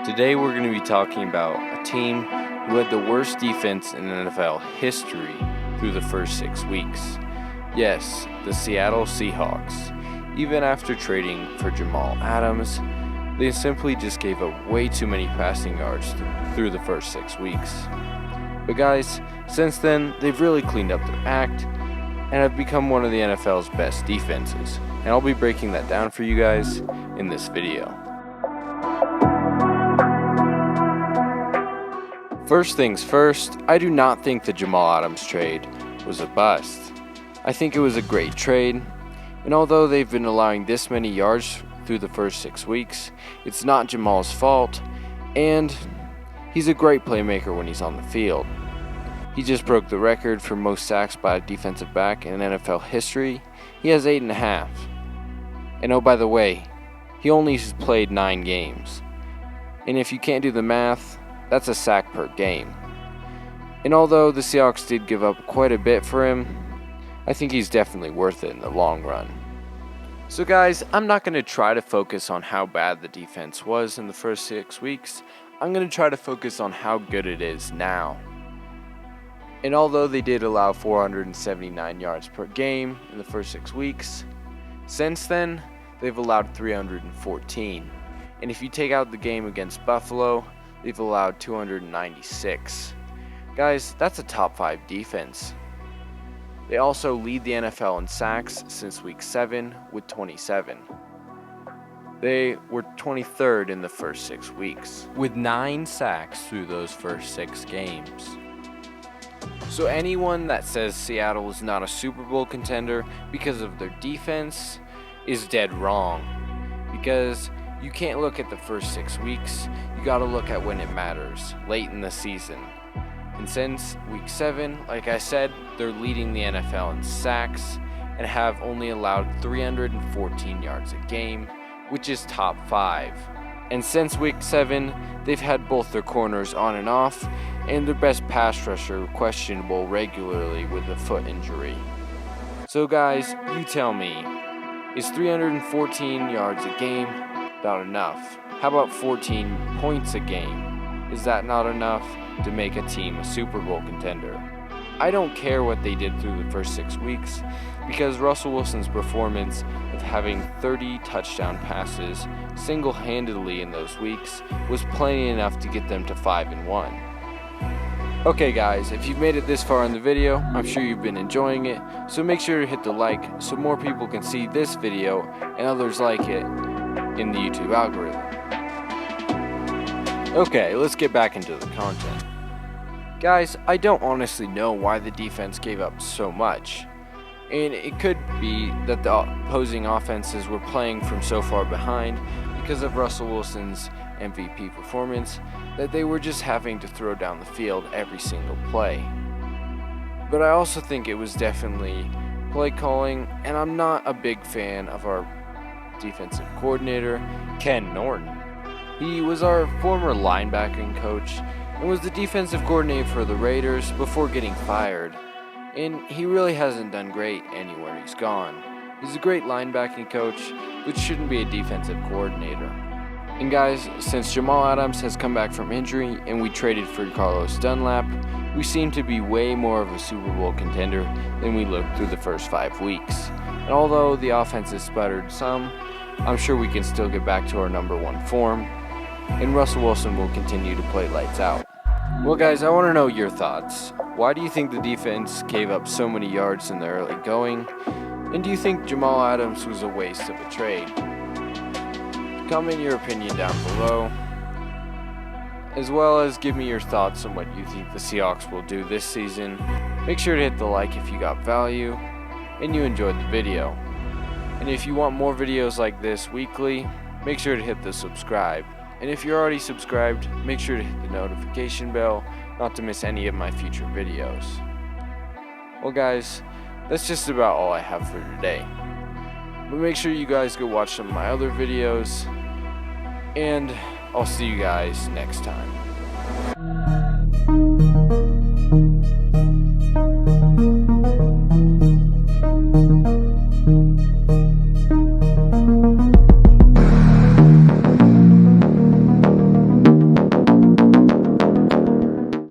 Today we're going to be talking about a team who had the worst defense in NFL history through the first 6 weeks. Yes, the Seattle Seahawks. Even after trading for Jamal Adams, they simply just gave up way too many passing yards through the first 6 weeks. But guys, since then, they've really cleaned up their act and have become one of the NFL's best defenses. And I'll be breaking that down for you guys in this video. First things first, I do not think the Jamal Adams trade was a bust. I think it was a great trade, and although they've been allowing this many yards through the first 6 weeks, it's not Jamal's fault, and he's a great playmaker when he's on the field. He just broke the record for most sacks by a defensive back in NFL history. He has 8.5. And oh, by the way, he only played 9 games. And if you can't do the math, that's a sack per game. And although the Seahawks did give up quite a bit for him, I think he's definitely worth it in the long run. So guys, I'm not going to try to focus on how bad the defense was in the first 6 weeks. I'm going to try to focus on how good it is now. And although they did allow 479 yards per game in the first 6 weeks, since then, they've allowed 314. And if you take out the game against Buffalo, they've allowed 296. Guys, that's a top 5 defense. They also lead the NFL in sacks since week 7 with 27. They were 23rd in the first 6 weeks, with 9 sacks through those first 6 games. So anyone that says Seattle is not a Super Bowl contender because of their defense is dead wrong. Because you can't look at the first 6 weeks, you gotta look at when it matters, late in the season. And since week 7, like I said, they're leading the NFL in sacks and have only allowed 314 yards a game, which is top 5. And since week 7, they've had both their corners on and off, and their best pass rusher questionable regularly with a foot injury. So guys, you tell me, is 314 yards a game not enough? How about 14 points a game? Is that not enough to make a team a Super Bowl contender? I don't care what they did through the first 6 weeks, because Russell Wilson's performance of having 30 touchdown passes single-handedly in those weeks was plenty enough to get them to 5-1. Okay guys, if you've made it this far in the video, I'm sure you've been enjoying it, so make sure to hit the like so more people can see this video and others like it in the YouTube algorithm. Okay, let's get back into the content. Guys, I don't honestly know why the defense gave up so much. And it could be that the opposing offenses were playing from so far behind because of Russell Wilson's MVP performance that they were just having to throw down the field every single play. But I also think it was definitely play calling, and I'm not a big fan of our defensive coordinator, Ken Norton. He was our former linebacking coach and was the defensive coordinator for the Raiders before getting fired. And he really hasn't done great anywhere he's gone. He's a great linebacking coach, but shouldn't be a defensive coordinator. And guys, since Jamal Adams has come back from injury and we traded for Carlos Dunlap, we seem to be way more of a Super Bowl contender than we looked through the first 5 weeks. And although the offense has sputtered some, I'm sure we can still get back to our number 1 form, and Russell Wilson will continue to play lights out. Well guys, I want to know your thoughts. Why do you think the defense gave up so many yards in the early going? And do you think Jamal Adams was a waste of a trade? Comment your opinion down below, as well as give me your thoughts on what you think the Seahawks will do this season. Make sure to hit the like if you got value and you enjoyed the video. And if you want more videos like this weekly, make sure to hit the subscribe. And if you're already subscribed, make sure to hit the notification bell not to miss any of my future videos. Well guys, that's just about all I have for today. But make sure you guys go watch some of my other videos, and I'll see you guys next time.